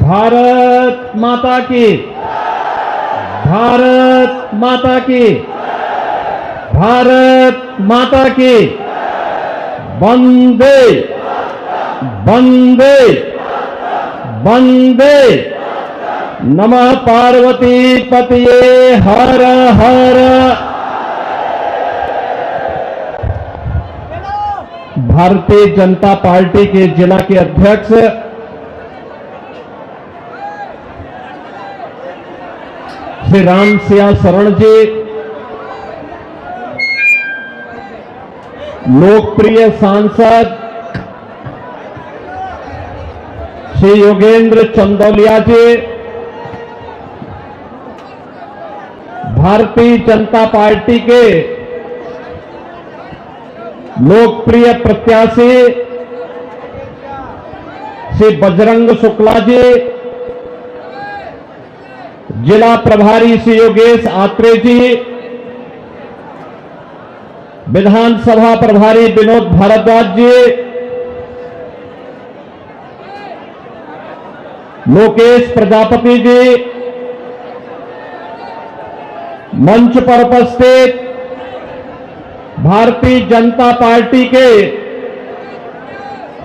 भारत माता की, भारत माता की, भारत माता की। वंदे वंदे वंदे। नमः पार्वती पतये हर हर। भारतीय जनता पार्टी के जिला के अध्यक्ष श्री राम सिया शरण जी, लोकप्रिय सांसद श्री योगेंद्र चंदौलिया जी, भारतीय जनता पार्टी के लोकप्रिय प्रत्याशी श्री बजरंग शुक्ला जी, जिला प्रभारी श्री योगेश आत्रे जी, विधानसभा प्रभारी विनोद भारद्वाज जी, लोकेश प्रजापति जी, मंच पर उपस्थित भारतीय जनता पार्टी के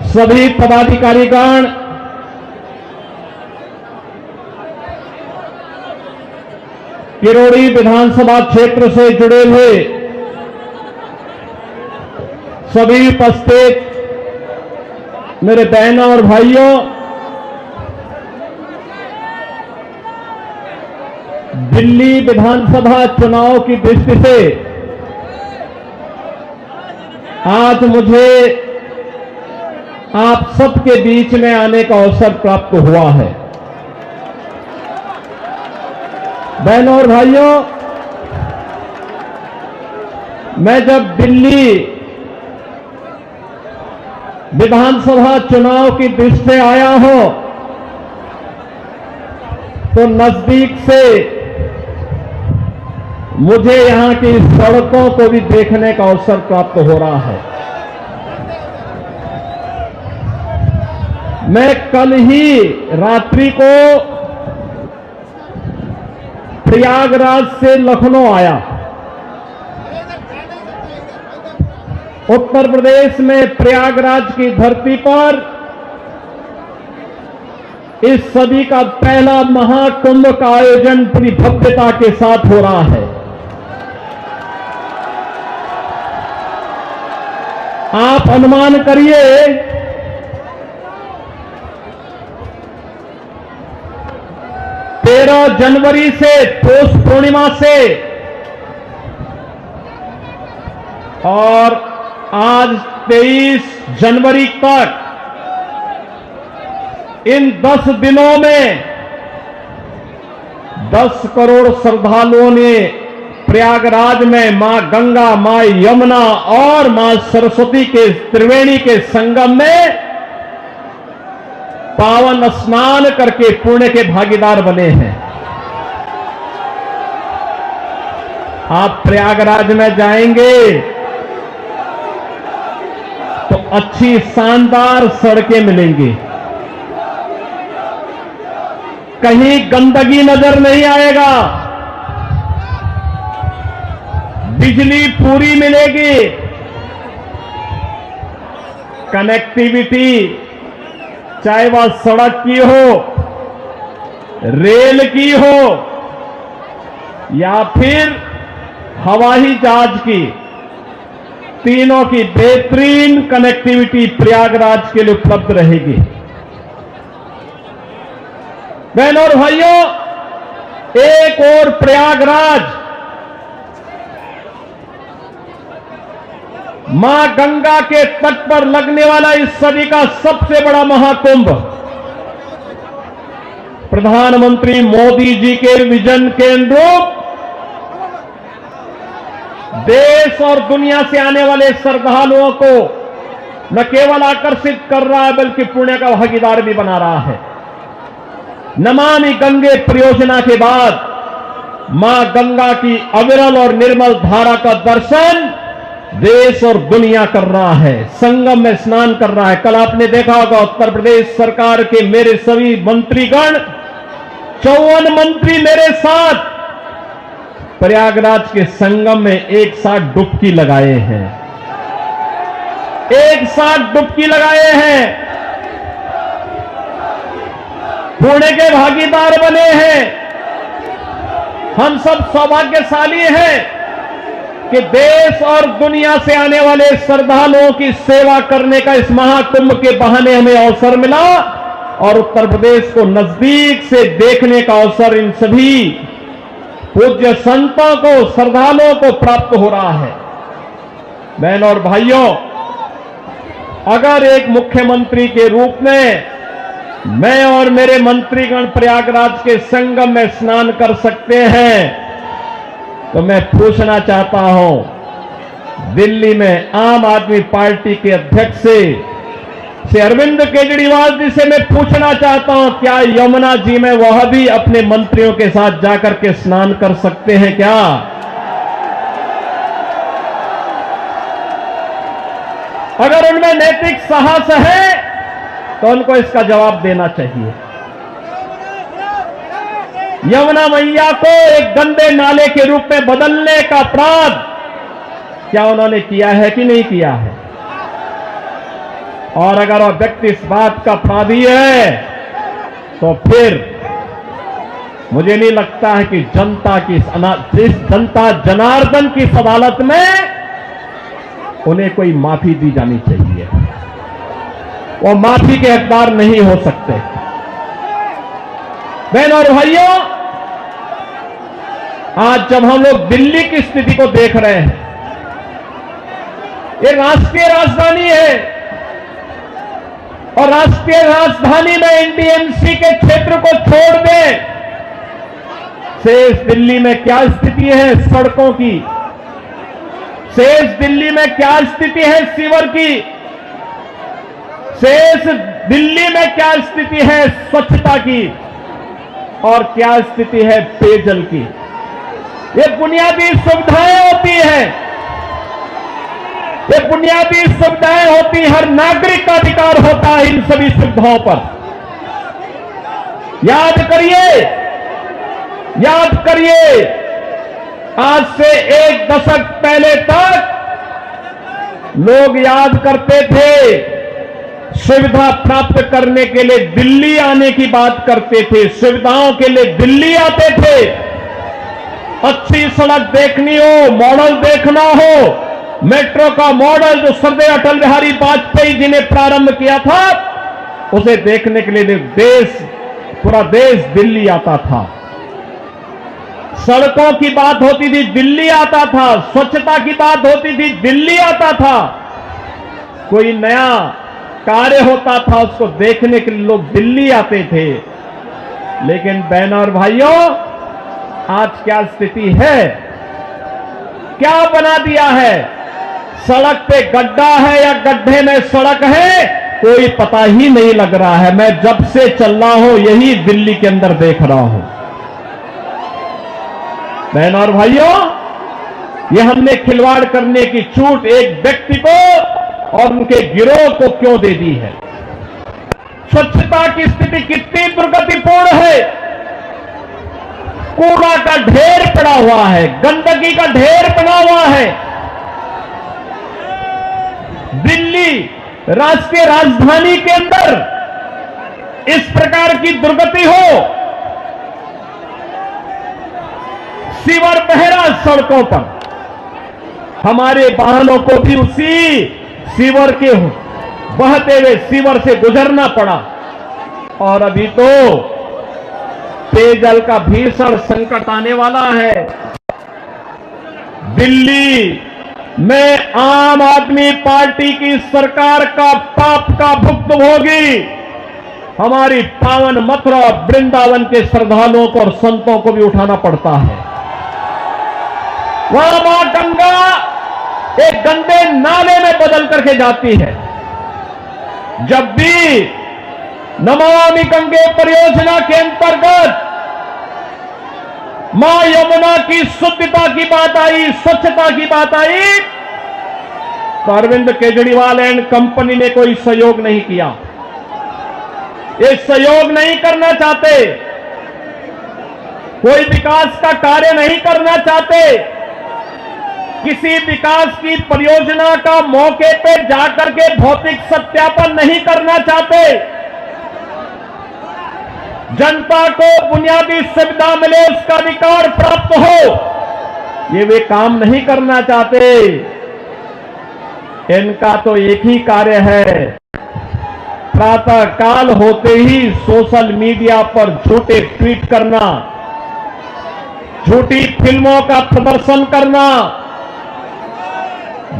सभी पदाधिकारीगण, किरोड़ी विधानसभा क्षेत्र से जुड़े हुए सभी उपस्थित मेरे बहनों और भाइयों, दिल्ली विधानसभा चुनाव की दृष्टि से आज मुझे आप सबके बीच में आने का अवसर प्राप्त हुआ है। बहनों और भाइयों, मैं जब दिल्ली विधानसभा चुनाव की दृष्टि से आया हूं तो नजदीक से मुझे यहां की सड़कों को भी देखने का अवसर प्राप्त हो रहा है। मैं कल ही रात्रि को प्रयागराज से लखनऊ आया। उत्तर प्रदेश में प्रयागराज की धरती पर इस सदी का पहला महाकुंभ का आयोजन पूरी भव्यता के साथ हो रहा है। आप अनुमान करिए, जनवरी से पौष पूर्णिमा से और आज 23 जनवरी तक इन 10 दिनों में 10 करोड़ श्रद्धालुओं ने प्रयागराज में मां गंगा, मां यमुना और मां सरस्वती के त्रिवेणी के संगम में पावन स्नान करके पुण्य के भागीदार बने हैं। आप प्रयागराज में जाएंगे तो अच्छी शानदार सड़कें मिलेंगी, कहीं गंदगी नजर नहीं आएगा, बिजली पूरी मिलेगी, कनेक्टिविटी चाहे वह सड़क की हो, रेल की हो या फिर हवाई जहाज की, तीनों की बेहतरीन कनेक्टिविटी प्रयागराज के लिए उपलब्ध रहेगी। बहनों और भाइयों, एक और प्रयागराज मां गंगा के तट पर लगने वाला इस सदी का सबसे बड़ा महाकुंभ प्रधानमंत्री मोदी जी के विजन के अनुरूप देश और दुनिया से आने वाले श्रद्धालुओं को न केवल आकर्षित कर रहा है बल्कि पुण्य का भागीदार भी बना रहा है। नमामि गंगे परियोजना के बाद मां गंगा की अविरल और निर्मल धारा का दर्शन देश और दुनिया कर रहा है, संगम में स्नान कर रहा है। कल आपने देखा होगा उत्तर प्रदेश सरकार के मेरे सभी मंत्रीगण, 54 मंत्री मेरे साथ प्रयागराज के संगम में एक साथ डुबकी लगाए हैं, एक साथ डुबकी लगाए हैं, पुण्य के भागीदार बने हैं। हम सब सौभाग्यशाली हैं कि देश और दुनिया से आने वाले श्रद्धालुओं की सेवा करने का इस महाकुंभ के बहाने हमें अवसर मिला और उत्तर प्रदेश को नजदीक से देखने का अवसर इन सभी पूज्य संतों को, श्रद्धालुओं को प्राप्त हो रहा है। बहनों और भाइयों, अगर एक मुख्यमंत्री के रूप में मैं और मेरे मंत्रीगण प्रयागराज के संगम में स्नान कर सकते हैं, तो मैं पूछना चाहता हूं, दिल्ली में आम आदमी पार्टी के अध्यक्ष से अरविंद केजरीवाल जी से मैं पूछना चाहता हूं, क्या यमुना जी में वह भी अपने मंत्रियों के साथ जाकर के स्नान कर सकते हैं क्या? अगर उनमें नैतिक साहस है तो उनको इसका जवाब देना चाहिए। यमुना मैया को एक गंदे नाले के रूप में बदलने का अपराध क्या उन्होंने किया है कि नहीं किया है? और अगर वह व्यक्ति इस बात का अपराधी है तो फिर मुझे नहीं लगता है कि जनता की इस जनता जनार्दन की इस अदालत में उन्हें कोई माफी दी जानी चाहिए। वो माफी के हकदार नहीं हो सकते। बहनों और भाइयों, आज जब हम लोग दिल्ली की स्थिति को देख रहे हैं, ये राष्ट्रीय राजधानी है और राष्ट्रीय राजधानी में एनडीएमसी के क्षेत्र को छोड़ दें, शेष दिल्ली में क्या स्थिति है सड़कों की, शेष दिल्ली में क्या स्थिति है सीवर की, शेष दिल्ली में क्या स्थिति है स्वच्छता की और क्या स्थिति है पेयजल की। ये बुनियादी सुविधाएं होती हैं, ये बुनियादी सुविधाएं होती, हर नागरिक का अधिकार होता है इन सभी सुविधाओं पर। याद करिए, आज से एक दशक पहले तक लोग याद करते थे, सुविधा प्राप्त करने के लिए दिल्ली आने की बात करते थे, सुविधाओं के लिए दिल्ली आते थे। अच्छी सड़क देखनी हो, मॉडल देखना हो, मेट्रो का मॉडल जो सरदार अटल बिहारी वाजपेयी जी ने प्रारंभ किया था, उसे देखने के लिए पूरा देश दिल्ली आता था। सड़कों की बात होती थी, दिल्ली आता था, स्वच्छता की बात होती थी, दिल्ली आता था, कोई नया कार्य होता था उसको देखने के लिए लोग दिल्ली आते थे। लेकिन बहनों और भाइयों, आज क्या स्थिति है, क्या बना दिया है? सड़क पे गड्ढा है या गड्ढे में सड़क है, कोई पता ही नहीं लग रहा है। मैं जब से चल रहा हूं यही दिल्ली के अंदर देख रहा हूं। बहनों और भाइयों, यह हमने खिलवाड़ करने की छूट एक व्यक्ति को और उनके गिरोह को क्यों दे दी है? स्वच्छता की स्थिति कितनी दुर्गतिपूर्ण है। कूड़ा का ढेर पड़ा हुआ है, गंदगी का ढेर पड़ा हुआ है। दिल्ली राष्ट्रीय राजधानी के अंदर इस प्रकार की दुर्गति हो, सीवर बह रहा सड़कों पर, हमारे वाहनों को भी उसी सीवर के बहते हुए सीवर से गुजरना पड़ा। और अभी तो पेयजल का भीषण संकट आने वाला है। दिल्ली में आम आदमी पार्टी की सरकार का पाप का भुक्तभोगी हमारी पावन मथुरा वृंदावन के श्रद्धालुओं को और संतों को भी उठाना पड़ता है। वहां मां गंगा एक गंदे नाले में बदल करके जाती है। जब भी नमामि गंगे परियोजना के अंतर्गत मां यमुना की शुद्धता की बात आई, स्वच्छता की बात आई, तो अरविंद केजरीवाल एंड कंपनी ने कोई सहयोग नहीं किया। ये सहयोग नहीं करना चाहते, कोई विकास का कार्य नहीं करना चाहते, किसी विकास की परियोजना का मौके पे जाकर के भौतिक सत्यापन नहीं करना चाहते, जनता को बुनियादी सुविधा मिले, उसका अधिकार प्राप्त हो, ये वे काम नहीं करना चाहते। इनका तो एक ही कार्य है, प्रातः काल होते ही सोशल मीडिया पर झूठे ट्वीट करना, झूठी फिल्मों का प्रदर्शन करना,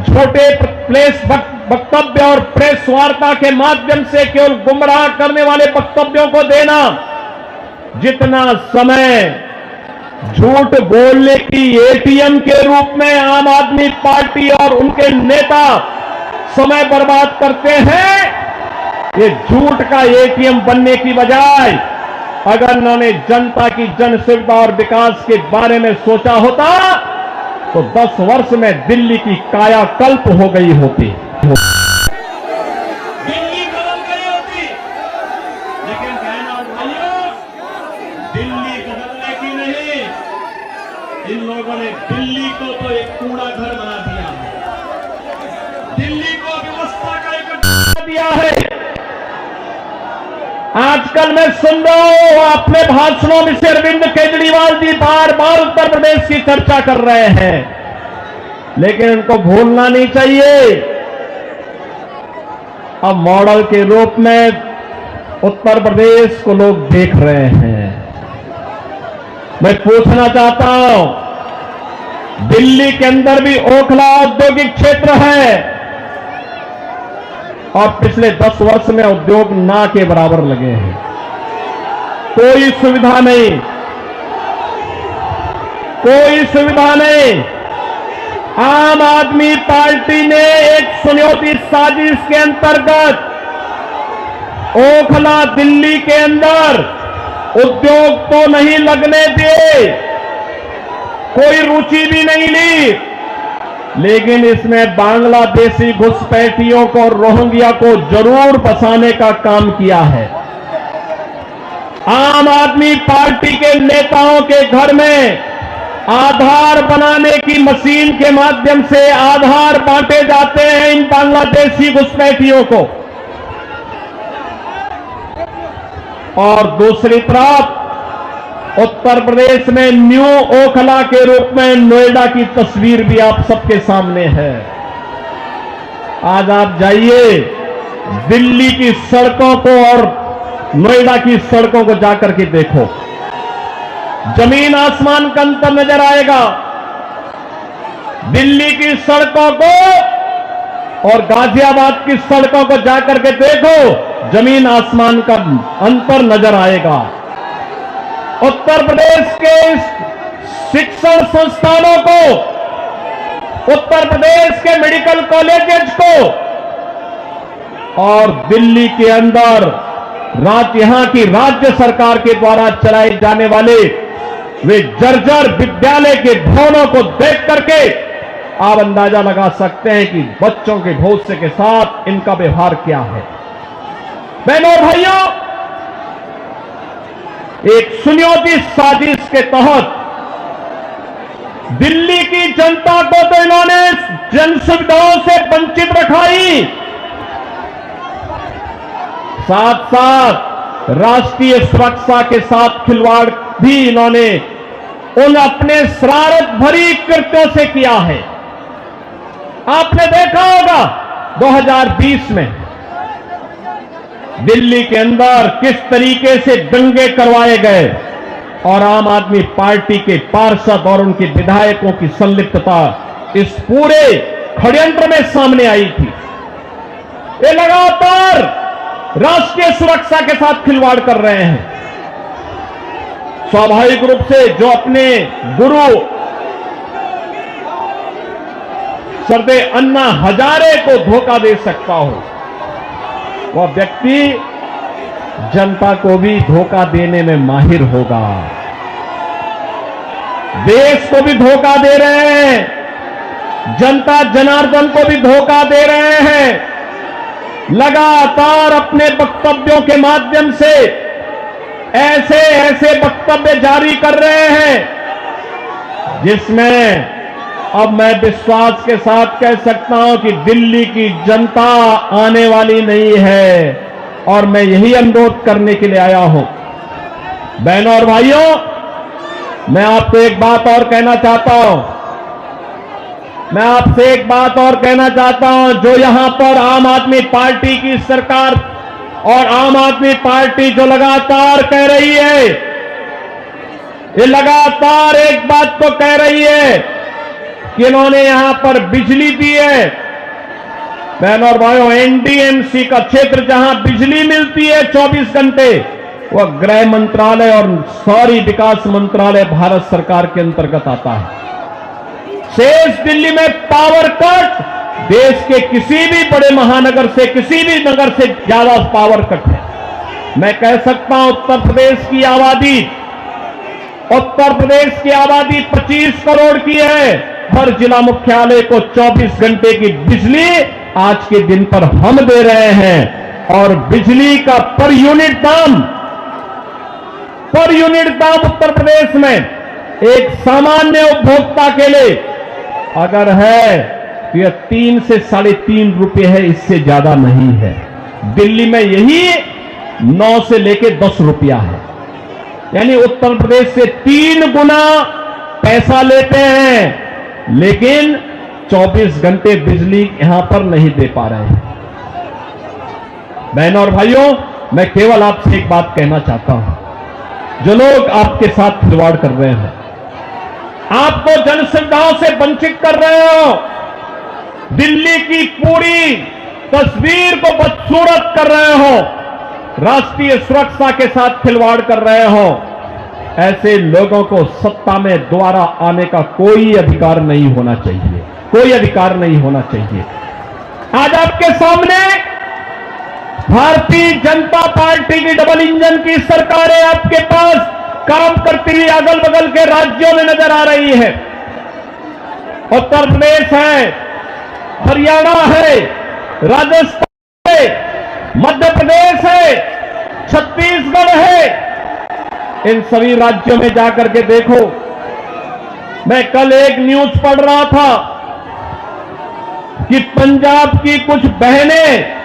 झूठे प्रेस वक्तव्य और प्रेस वार्ता के माध्यम से केवल गुमराह करने वाले वक्तव्यों को देना। जितना समय झूठ बोलने की एटीएम के रूप में आम आदमी पार्टी और उनके नेता समय बर्बाद करते हैं, ये झूठ का एटीएम बनने की बजाय अगर उन्होंने जनता की जन सुविधा और विकास के बारे में सोचा होता तो 10 वर्ष में दिल्ली की कायाकल्प हो गई होती। दिल्ली बदल गई होती, लेकिन बहनों और भाइयों, दिल्ली बदलने की नहीं, इन लोगों ने दिल्ली को तो एक कूड़ा घर बना दिया है, दिल्ली को व्यवस्था का एक अड्डा दिया है। आजकल मैं सुन रहा हूं अपने भाषणों में से अरविंद केजरीवाल जी बार बार उत्तर प्रदेश की चर्चा कर रहे हैं, लेकिन उनको भूलना नहीं चाहिए अब मॉडल के रूप में उत्तर प्रदेश को लोग देख रहे हैं। मैं पूछना चाहता हूं, दिल्ली के अंदर भी ओखला औद्योगिक क्षेत्र है और पिछले 10 वर्ष में उद्योग ना के बराबर लगे हैं, कोई सुविधा नहीं, कोई सुविधा नहीं। आम आदमी पार्टी ने एक सुनियोजित साजिश के अंतर्गत ओखला दिल्ली के अंदर उद्योग तो नहीं लगने दिए, कोई रुचि भी नहीं ली, लेकिन इसमें बांग्लादेशी घुसपैठियों को और रोहिंग्या को जरूर बसाने का काम किया है। आम आदमी पार्टी के नेताओं के घर में आधार बनाने की मशीन के माध्यम से आधार बांटे जाते हैं इन बांग्लादेशी घुसपैठियों को, और दूसरी तरफ उत्तर प्रदेश में न्यू ओखला के रूप में नोएडा की तस्वीर भी आप सबके सामने है। आज आप जाइए दिल्ली की सड़कों को और नोएडा की सड़कों को जाकर के देखो, जमीन आसमान का अंतर नजर आएगा। दिल्ली की सड़कों को और गाजियाबाद की सड़कों को जाकर के देखो, जमीन आसमान का अंतर नजर आएगा। उत्तर प्रदेश के शिक्षण संस्थानों को, उत्तर प्रदेश के मेडिकल कॉलेजेस को और दिल्ली के अंदर यहां की राज्य सरकार के द्वारा चलाए जाने वाले वे जर्जर विद्यालय के भवनों को देख करके आप अंदाजा लगा सकते हैं कि बच्चों के भविष्य के साथ इनका व्यवहार क्या है। बहनों और भाइयों, एक सुनियोजित साजिश के तहत दिल्ली की जनता को तो इन्होंने जन सुविधाओं से वंचित रखा ही, साथ साथ राष्ट्रीय सुरक्षा के साथ खिलवाड़ भी इन्होंने उन अपने शरारत भरी कृत्यों से किया है। आपने देखा होगा 2020 में दिल्ली के अंदर किस तरीके से दंगे करवाए गए और आम आदमी पार्टी के पार्षद और उनके विधायकों की संलिप्तता इस पूरे षड्यंत्र में सामने आई थी। ये लगातार राष्ट्रीय सुरक्षा के साथ खिलवाड़ कर रहे हैं। स्वाभाविक रूप से जो अपने गुरु सरदे अन्ना हजारे को धोखा दे सकता हो, वह व्यक्ति जनता को भी धोखा देने में माहिर होगा। देश को भी धोखा दे रहे हैं, जनता जनार्दन को भी धोखा दे रहे हैं। लगातार अपने वक्तव्यों के माध्यम से ऐसे ऐसे वक्तव्य जारी कर रहे हैं जिसमें अब मैं विश्वास के साथ कह सकता हूं कि दिल्ली की जनता आने वाली नहीं है। और मैं यही अनुरोध करने के लिए आया हूं। बहनों और भाइयों, मैं आपको एक बात और कहना चाहता हूं। मैं आपसे एक बात और कहना चाहता हूं। जो यहां पर आम आदमी पार्टी की सरकार और आम आदमी पार्टी जो लगातार कह रही है, ये लगातार एक बात तो कह रही है कि इन्होंने यहां पर बिजली दी है। बहनों और भाइयों, एनडीएमसी का क्षेत्र जहां बिजली मिलती है 24 घंटे, वह गृह मंत्रालय और शहरी विकास मंत्रालय भारत सरकार के अंतर्गत आता है। शेष दिल्ली में पावर कट देश के किसी भी बड़े महानगर से, किसी भी नगर से ज्यादा पावर कट है। मैं कह सकता हूं उत्तर प्रदेश की आबादी 25 करोड़ की है। हर जिला मुख्यालय को 24 घंटे की बिजली आज के दिन पर हम दे रहे हैं। और बिजली का पर यूनिट दाम उत्तर प्रदेश में एक सामान्य उपभोक्ता के लिए अगर है तो यह 3 से 3.5 रुपए है, इससे ज्यादा नहीं है। दिल्ली में यही 9 से लेकर 10 रुपया है। यानी उत्तर प्रदेश से 3 गुना पैसा लेते हैं, लेकिन 24 घंटे बिजली यहां पर नहीं दे पा रहे हैं। बहनों और भाइयों, मैं केवल आपसे एक बात कहना चाहता हूं। जो लोग आपके साथ खिलवाड़ कर रहे हैं, आपको जन सुविधाओं से वंचित कर रहे हो, दिल्ली की पूरी तस्वीर को बदसूरत कर रहे हो, राष्ट्रीय सुरक्षा के साथ खिलवाड़ कर रहे हो, ऐसे लोगों को सत्ता में दोबारा आने का कोई अधिकार नहीं होना चाहिए। कोई अधिकार नहीं होना चाहिए। आज आपके सामने भारतीय जनता पार्टी की डबल इंजन की सरकारें आपके पास काम करती हुई अगल बगल के राज्यों में नजर आ रही है। उत्तर प्रदेश है, हरियाणा है, राजस्थान है, मध्य प्रदेश है, छत्तीसगढ़ है। इन सभी राज्यों में जाकर के देखो। मैं कल एक न्यूज पढ़ रहा था कि पंजाब की कुछ बहनें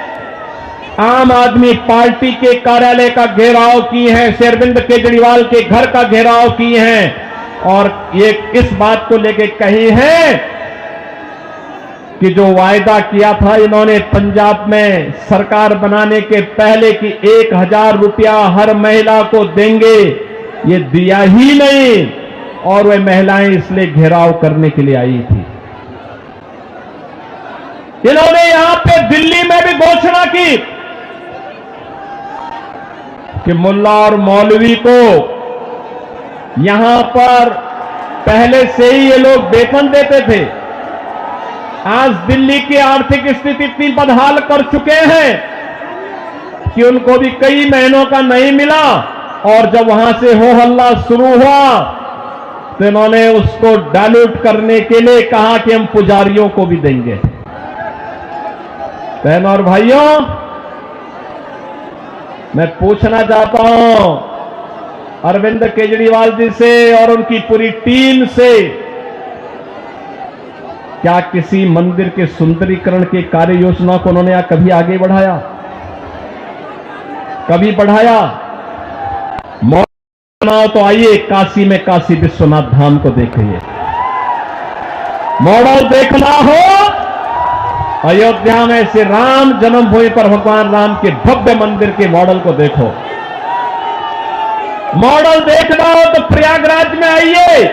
आम आदमी पार्टी के कार्यालय का घेराव की हैं, अरविंद केजरीवाल के घर का घेराव की हैं और ये इस बात को लेकर कही है कि जो वायदा किया था इन्होंने पंजाब में सरकार बनाने के पहले कि 1000 रुपया हर महिला को देंगे, ये दिया ही नहीं और वे महिलाएं इसलिए घेराव करने के लिए आई थी। इन्होंने यहां पे दिल्ली में भी घोषणा की कि मुल्ला और मौलवी को यहां पर पहले से ही ये लोग वेतन देते थे। आज दिल्ली की आर्थिक स्थिति इतनी बदहाल कर चुके हैं कि उनको भी कई महीनों का नहीं मिला और जब वहां से हो हल्ला शुरू हुआ तो इन्होंने उसको डाइल्यूट करने के लिए कहा कि हम पुजारियों को भी देंगे। बहनों और भाइयों, मैं पूछना चाहता हूं अरविंद केजरीवाल जी से और उनकी पूरी टीम से, क्या किसी मंदिर के सुंदरीकरण के कार्य योजना को उन्होंने कभी आगे बढ़ाया? कभी बढ़ाया? मॉडल तो आइए काशी में काशी विश्वनाथ धाम को देखिए। मॉडल देखना हो अयोध्या में से राम जन्मभूमि पर भगवान राम के भव्य मंदिर के मॉडल को देखो। मॉडल देखना हो तो प्रयागराज में आइए।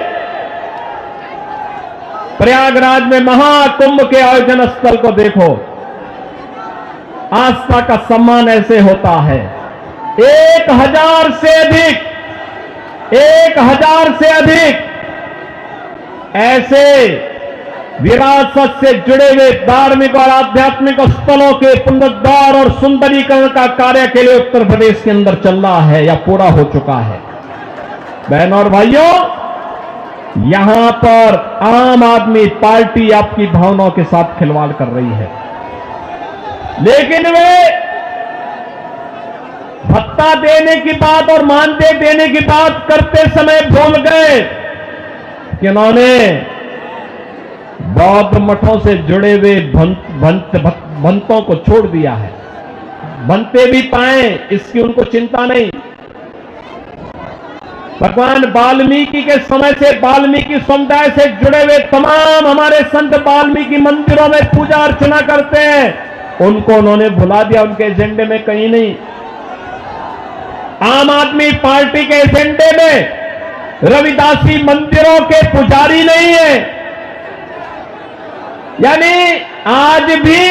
प्रयागराज में महाकुंभ के आयोजन स्थल को देखो। आस्था का सम्मान ऐसे होता है। 1000 से अधिक ऐसे विरासत से जुड़े हुए धार्मिक और आध्यात्मिक स्थलों के पुनरुद्धार और सुंदरीकरण का कार्य के लिए उत्तर प्रदेश के अंदर चल रहा है या पूरा हो चुका है। बहनों और भाइयों, यहां पर आम आदमी पार्टी आपकी भावनाओं के साथ खिलवाड़ कर रही है, लेकिन वे भत्ता देने की बात और मानदेय देने की बात करते समय भूल गए कि उन्होंने बौद्ध मठों से जुड़े हुए भंतों को छोड़ दिया है। बनते भी पाए इसकी उनको चिंता नहीं। भगवान वाल्मीकि के समय से वाल्मीकि समुदाय से जुड़े हुए तमाम हमारे संत वाल्मीकि मंदिरों में पूजा अर्चना करते हैं, उनको उन्होंने भुला दिया, उनके एजेंडे में कहीं नहीं। आम आदमी पार्टी के एजेंडे में रविदासी मंदिरों के पुजारी नहीं है। यानी आज भी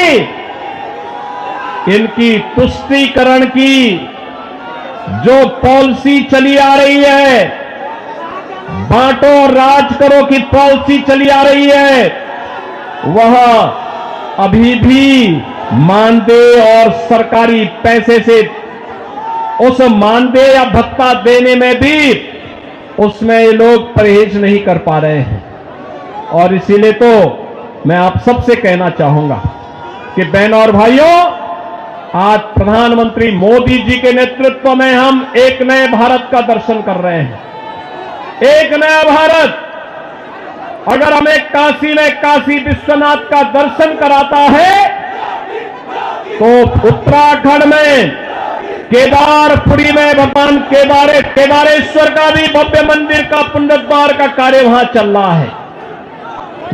इनकी तुष्टीकरण की जो पॉलिसी चली आ रही है, बांटो और राज करो की पॉलिसी चली आ रही है, वह अभी भी मानदेय और सरकारी पैसे से उस मानदेय या भत्ता देने में भी उसमें ये लोग परहेज नहीं कर पा रहे हैं। और इसीलिए तो मैं आप सबसे कहना चाहूंगा कि बहनों और भाइयों, आज प्रधानमंत्री मोदी जी के नेतृत्व में हम एक नए भारत का दर्शन कर रहे हैं। एक नया भारत अगर हमें काशी में काशी विश्वनाथ का दर्शन कराता है, तो उत्तराखंड में केदारपुरी में भगवान केदारेश्वर का भी भव्य मंदिर का पुनरुद्धार का कार्य वहां चल रहा है।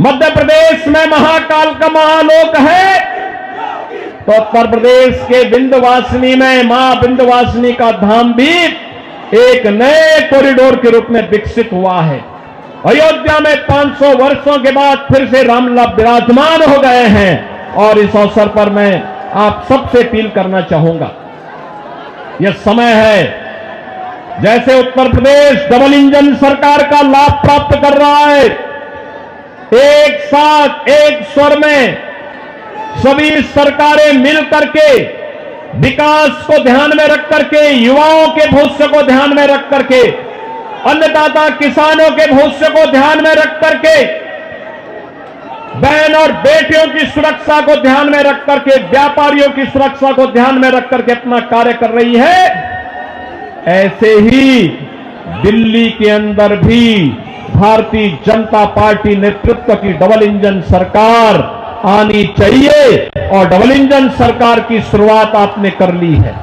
मध्य प्रदेश में महाकाल का महालोक है, तो उत्तर प्रदेश के विंध्यवासिनी में मां विंध्यवासिनी का धाम भी एक नए कॉरिडोर के रूप में विकसित हुआ है। अयोध्या में 500 वर्षों के बाद फिर से रामलला विराजमान हो गए हैं। और इस अवसर पर मैं आप सबसे अपील करना चाहूंगा, यह समय है, जैसे उत्तर प्रदेश डबल इंजन सरकार का लाभ प्राप्त कर रहा है, एक साथ एक स्वर में सभी सरकारें मिल करके विकास को ध्यान में रख करके, युवाओं के भविष्य को ध्यान में रख करके, अन्नदाता किसानों के भविष्य को ध्यान में रख करके, बहन और बेटियों की सुरक्षा को ध्यान में रख करके, व्यापारियों की सुरक्षा को ध्यान में रख करके अपना कार्य कर रही है। ऐसे ही दिल्ली के अंदर भी भारतीय जनता पार्टी नेतृत्व की डबल इंजन सरकार आनी चाहिए और डबल इंजन सरकार की शुरुआत आपने कर ली है।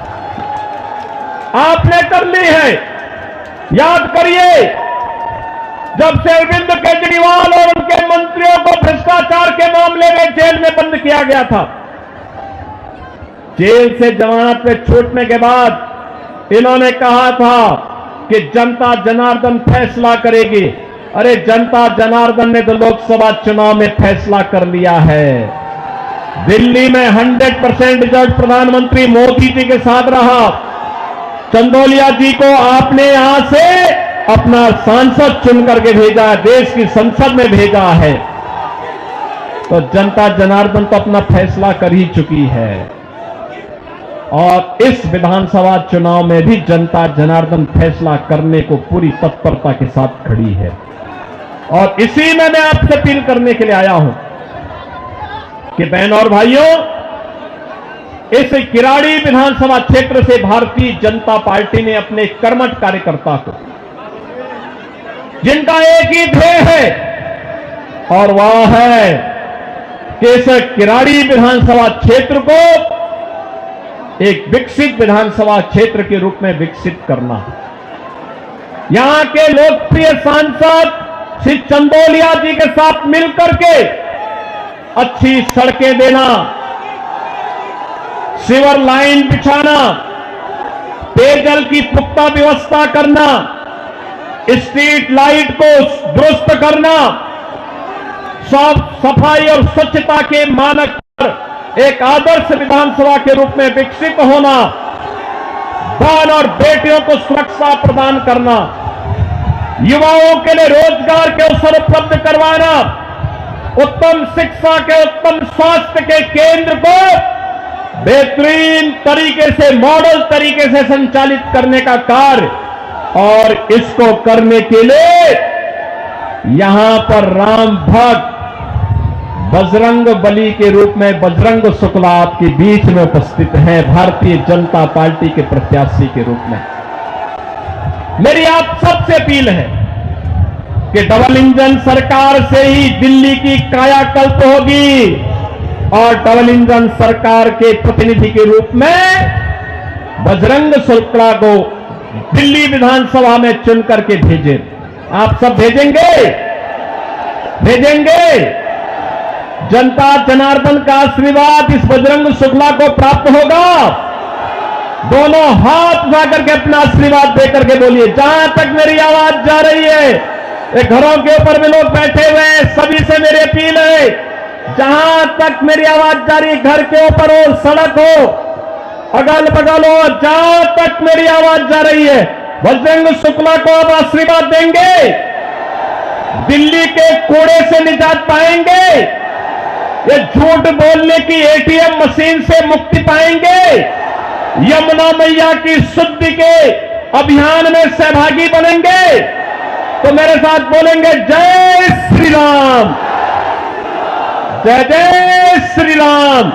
आपने कर ली है। याद करिए, जब से अरविंद केजरीवाल और उनके मंत्रियों को भ्रष्टाचार के मामले में जेल में बंद किया गया था, जेल से जमानत पे छूटने के बाद इन्होंने कहा था कि जनता जनार्दन फैसला करेगी। अरे जनता जनार्दन ने तो लोकसभा चुनाव में फैसला कर लिया है। दिल्ली में 100% रिजल्ट प्रधानमंत्री मोदी जी के साथ रहा। चंदौलिया जी को आपने यहां से अपना सांसद चुन करके भेजा है, देश की संसद में भेजा है। तो जनता जनार्दन तो अपना फैसला कर ही चुकी है। और इस विधानसभा चुनाव में भी जनता जनार्दन फैसला करने को पूरी तत्परता के साथ खड़ी है। और इसी में मैं आपसे अपील करने के लिए आया हूं कि बहनों और भाइयों, इस किराड़ी विधानसभा क्षेत्र से भारतीय जनता पार्टी ने अपने कर्मठ कार्यकर्ता को, जिनका एक ही ध्येय है और वह है कि इस किराड़ी विधानसभा क्षेत्र को एक विकसित विधानसभा क्षेत्र के रूप में विकसित करना, यहां के लोकप्रिय सांसद श्री चंदौलिया जी के साथ मिलकर के अच्छी सड़कें देना, सीवर लाइन बिछाना, पेयजल की पुख्ता व्यवस्था करना, स्ट्रीट लाइट को दुरुस्त करना, साफ सफाई और स्वच्छता के मानक पर एक आदर्श विधानसभा के रूप में विकसित होना, बहन और बेटियों को सुरक्षा प्रदान करना, युवाओं के लिए रोजगार के अवसर उपलब्ध करवाना, उत्तम शिक्षा के, उत्तम स्वास्थ्य के केंद्र को बेहतरीन तरीके से, मॉडल तरीके से संचालित करने का कार्य, और इसको करने के लिए यहां पर राम भक्त बजरंग बली के रूप में बजरंग शुक्ला आपके बीच में उपस्थित हैं, भारतीय जनता पार्टी के प्रत्याशी के रूप में। मेरी आप सबसे अपील है कि डबल इंजन सरकार से ही दिल्ली की कायाकल्प होगी और डबल इंजन सरकार के प्रतिनिधि के रूप में बजरंग शुक्ला को दिल्ली विधानसभा में चुन करके भेजें। आप सब भेजेंगे? जनता जनार्दन का आशीर्वाद इस बजरंग शुक्ला को प्राप्त होगा। दोनों हाथ उठा करके अपना आशीर्वाद देकर के बोलिए। जहां तक मेरी आवाज जा रही है, ये घरों के ऊपर में लोग बैठे हुए हैं, सभी से मेरी अपील है, जहां तक मेरी आवाज जा रही है, घर के ऊपर हो, सड़क हो, अगल बगल हो, जहां तक मेरी आवाज जा रही है, बजरंग शुक्ला को आप आशीर्वाद देंगे, दिल्ली के कूड़े से निजात पाएंगे, ये झूठ बोलने की एटीएम मशीन से मुक्ति पाएंगे, यमुना मैया की शुद्धि के अभियान में सहभागी बनेंगे। तो मेरे साथ बोलेंगे जय श्री राम, जय जय श्री राम।